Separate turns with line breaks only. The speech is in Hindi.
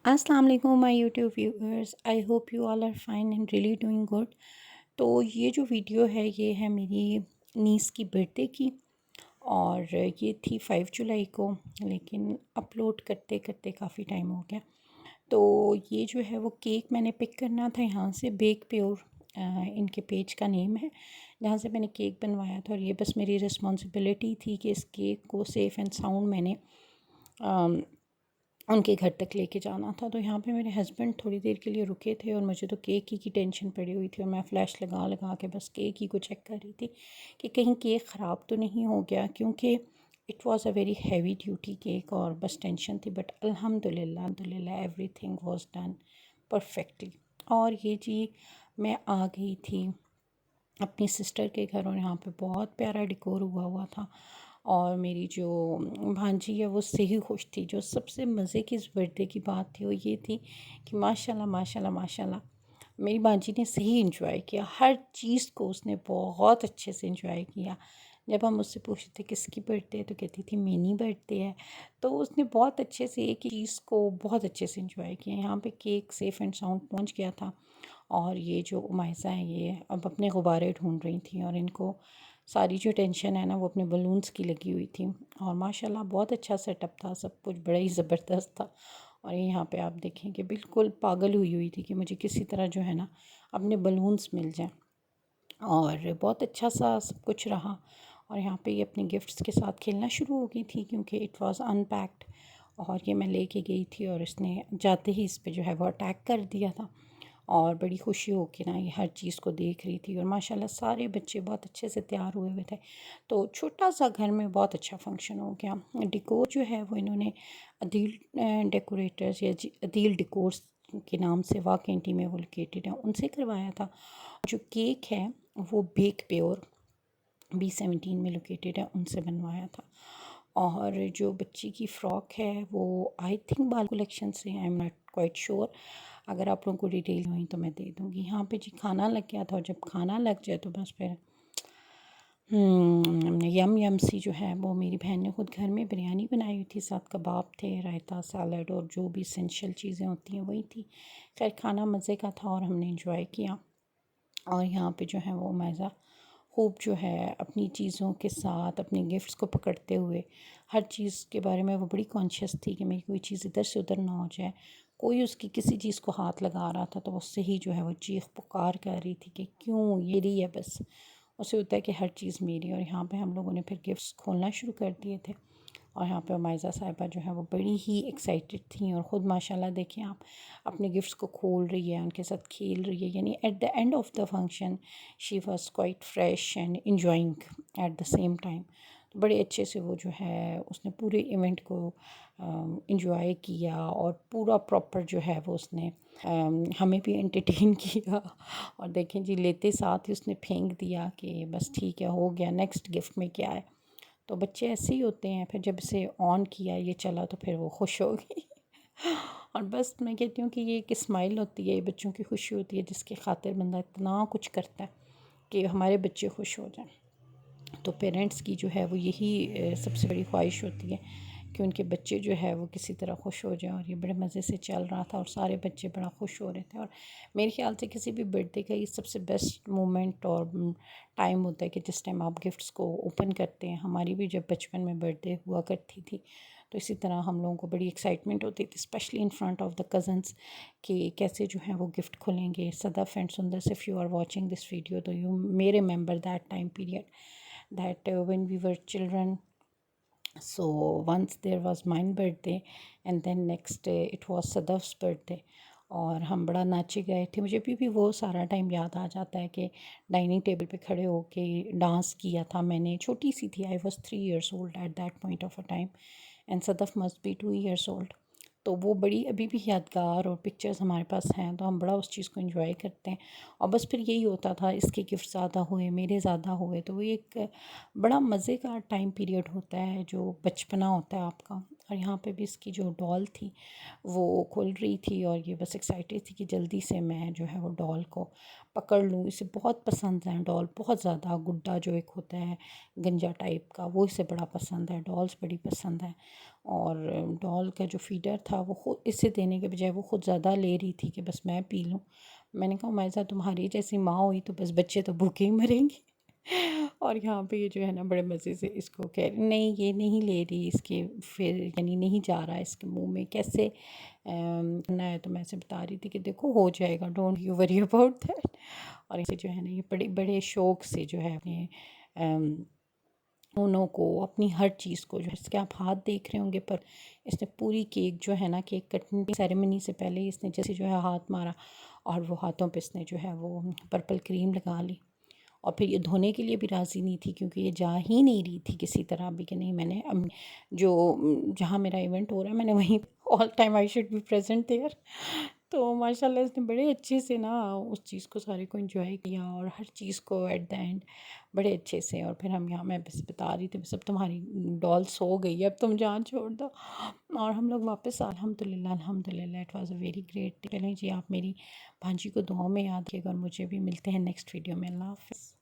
अस्सलाम वालेकुम my YouTube viewers. I hope you all are fine and really doing good. तो ये जो वीडियो है ये है मेरी नीस की बर्थडे की, और ये थी 5 जुलाई को, लेकिन अपलोड करते करते काफ़ी टाइम हो गया। तो ये जो है वो केक मैंने पिक करना था यहाँ से, बेक प्योर इनके पेज का नेम है, जहाँ से मैंने केक बनवाया था। और ये बस मेरी रिस्पॉन्सिबिलिटी थी कि इस केक को सेफ़ एंड साउंड मैंने उनके घर तक लेके जाना था। तो यहाँ पे मेरे हस्बैंड थोड़ी देर के लिए रुके थे और मुझे तो केक की टेंशन पड़ी हुई थी, और मैं फ़्लैश लगा लगा के बस केक ही को चेक कर रही थी कि कहीं केक ख़राब तो नहीं हो गया, क्योंकि it was a very heavy duty cake, और बस टेंशन थी। बट अल्हम्दुलिल्लाह एवरीथिंग वाज डन परफेक्टली। और ये जी मैं आ गई थी अपनी सिस्टर के घर, और यहाँ पे बहुत प्यारा डेकोर हुआ हुआ था। और मेरी जो भांजी है वो उससे ही खुश थी। जो सबसे मज़े की इस बर्थडे की बात थी वो ये थी कि माशाल्लाह माशाल्लाह माशाल्लाह मेरी भांजी ने सही इंजॉय किया, हर चीज़ को उसने बहुत अच्छे से इंजॉय किया। जब हम उससे पूछते थे किसकी बर्थडे है तो कहती थी मेरी बर्थडे है। तो उसने बहुत अच्छे से एक ही चीज़ को बहुत अच्छे से इंजॉय किया। यहाँ पे केक सेफ़ एंड साउंड पहुँच गया था, और ये जो उमाइसा हैं ये अब अपने गुब्बारे ढूंढ रही थी, और इनको सारी जो टेंशन है ना वो अपने बलून्स की लगी हुई थी। और माशाल्लाह बहुत अच्छा सेटअप था, सब कुछ बड़ा ही ज़बरदस्त था। और यहाँ पे आप देखें कि बिल्कुल पागल हुई हुई थी कि मुझे किसी तरह जो है ना अपने बलून्स मिल जाएं। और बहुत अच्छा सा सब कुछ रहा। और यहाँ पे ये अपने गिफ्ट्स के साथ खेलना शुरू हो गई थी, क्योंकि इट वाज़ अनपैक्ड। और ये मैं लेके गई थी और इसने जाते ही इस पे जो है वो अटैक कर दिया था। और बड़ी खुशी हो के ना ये हर चीज़ को देख रही थी। और माशाल्लाह सारे बच्चे बहुत अच्छे से तैयार हुए हुए थे। तो छोटा सा घर में बहुत अच्छा फंक्शन हो गया। डेकोर जो है वो इन्होंने अदील डेकोरेटर्स या अदील डेकोर्स के नाम से वाकई में वो लोकेटेड है, उनसे करवाया था। जो केक है वो बेक प्योर B17 में लोकेटेड है, उनसे बनवाया था। और जो बच्ची की फ़्रॉक है वो आई थिंक बाल कलेक्शन से, I am not quite sure. अगर आप लोगों को डिटेल हुई तो मैं दे दूँगी। यहाँ पे जी खाना लग गया था, और जब खाना लग जाए तो बस फिर यम यम सी जो है वो मेरी बहन ने ख़ुद घर में बिरयानी बनाई हुई थी, साथ कबाब थे, रायता, सैलड और जो भी इसेंशियल चीज़ें होती हैं वही थी। खैर खाना मज़े का था और हमने इंजॉय किया। और यहाँ पे जो है वो मज़ा खूब जो है अपनी चीज़ों के साथ अपने गिफ्ट्स को पकड़ते हुए हर चीज़ के बारे में वो बड़ी कॉन्शियस थी कि मेरी कोई चीज़ इधर से उधर ना हो जाए। कोई उसकी किसी चीज़ को हाथ लगा रहा था तो उससे ही जो है वो चीख पुकार कर रही थी कि क्यों ये रही है, बस उसे होता है कि हर चीज़ मेरी। और यहाँ पे हम लोगों ने फिर गिफ्ट्स खोलना शुरू कर दिए थे। और यहाँ पे मायज़ा साहिबा जो है वो बड़ी ही एक्साइटेड थी, और ख़ुद माशाल्लाह देखें आप अपने गिफ्ट्स को खोल रही है, उनके साथ खेल रही है। यानी at the end of the function she was quite fresh and enjoying at the same time. तो बड़े अच्छे से वो जो है उसने पूरे इवेंट को इंजॉय किया, और पूरा प्रॉपर जो है वो उसने हमें भी एंटरटेन किया। और देखें जी लेते साथ ही उसने फेंक दिया कि बस ठीक है हो गया, नेक्स्ट गिफ्ट में क्या है। तो बच्चे ऐसे ही होते हैं, फिर जब इसे ऑन किया ये चला तो फिर वो खुश हो गई। और बस मैं कहती हूँ कि ये एक स्माइल होती है, ये बच्चों की खुशी होती है, जिसकी खातिर बंदा इतना कुछ करता है कि हमारे बच्चे खुश हो जाएं। तो पेरेंट्स की जो है वो यही सबसे बड़ी ख्वाहिश होती है कि उनके बच्चे जो है वो किसी तरह खुश हो जाएं। और ये बड़े मज़े से चल रहा था और सारे बच्चे बड़ा खुश हो रहे थे। और मेरे ख्याल से किसी भी बर्थडे का ये सबसे बेस्ट मोमेंट और टाइम होता है कि जिस टाइम आप गिफ्ट्स को ओपन करते हैं। हमारी भी जब बचपन में बर्थडे हुआ करती थी तो इसी तरह हम लोगों को बड़ी एक्साइटमेंट होती थी, specially in front of the cousins, कि कैसे जो हैं वो गिफ्ट खोलेंगे। Sadaf and Sundar, if you are watching this video तो you may remember that time period that when we were children. So once there was mine birthday, and then next day it was Sadaf's birthday, और हम बड़ा नाचे गए थे। मुझे अभी भी वो सारा टाइम याद आ जाता है कि डाइनिंग टेबल पे खड़े होके डांस किया था मैंने। छोटी सी थी, I was 3 years old at that point of a time, and Sadaf must be 2 years old। तो वो बड़ी अभी भी यादगार और पिक्चर्स हमारे पास हैं, तो हम बड़ा उस चीज़ को एंजॉय करते हैं। और बस फिर यही होता था, इसके गिफ्ट ज़्यादा हुए, मेरे ज़्यादा हुए, तो वो एक बड़ा मज़े का टाइम पीरियड होता है जो बचपना होता है आपका। और यहाँ पे भी इसकी जो डॉल थी वो खुल रही थी और ये बस एक्साइटेड थी कि जल्दी से मैं जो है वो डॉल को पकड़ लूँ। इसे बहुत पसंद है डॉल, बहुत ज़्यादा। गुड्डा जो एक होता है गंजा टाइप का, वो इसे बड़ा पसंद है। डॉल्स बड़ी पसंद है। और डॉल का जो फीडर था वो खुद इसे देने के बजाय वो खुद ज़्यादा ले रही थी कि बस मैं पी लूँ। मैंने कहा उमैसा तुम्हारी जैसी माँ हुई तो बस बच्चे तो भूखे ही मरेंगे। और यहाँ पे ये जो है ना बड़े मज़े से इसको कह रही नहीं ये नहीं ले रही, इसके फिर यानी नहीं जा रहा है इसके मुंह में, कैसे करना है। तो मैं ऐसे बता रही थी कि देखो हो जाएगा, don't you worry about that. और इसे जो है ना ये बड़े बड़े शौक से जो है अपने दोनों को, अपनी हर चीज़ को जो है, इसके आप हाथ देख रहे होंगे पर इसने पूरी केक जो है ना, केक कटिंग सेरेमनी से पहले ही इसने जैसे जो है हाथ मारा और वो हाथों पे इसने जो है वो पर्पल क्रीम लगा ली। और फिर ये धोने के लिए भी राज़ी नहीं थी क्योंकि ये जा ही नहीं रही थी किसी तरह भी कि नहीं मैंने जो जहाँ मेरा इवेंट हो रहा है मैंने वहीं all time I should be present there. तो माशाल्लाह इसने बड़े अच्छे से ना उस चीज़ को सारे को एंजॉय किया और हर चीज़ को एट द एंड बड़े अच्छे से। और फिर हम यहाँ मैं बस बता रही थी बस अब तुम्हारी डॉल सो गई है, अब तुम जान छोड़ दो। और हम लोग वापस अल्हम्दुलिल्लाह अल्हम्दुलिल्लाह it was a very great. चलें जी, आप मेरी भांजी को दुआ में याद कीजिएगा और मुझे भी। मिलते हैं नेक्स्ट वीडियो में। अल्लाह हाफ़िज़।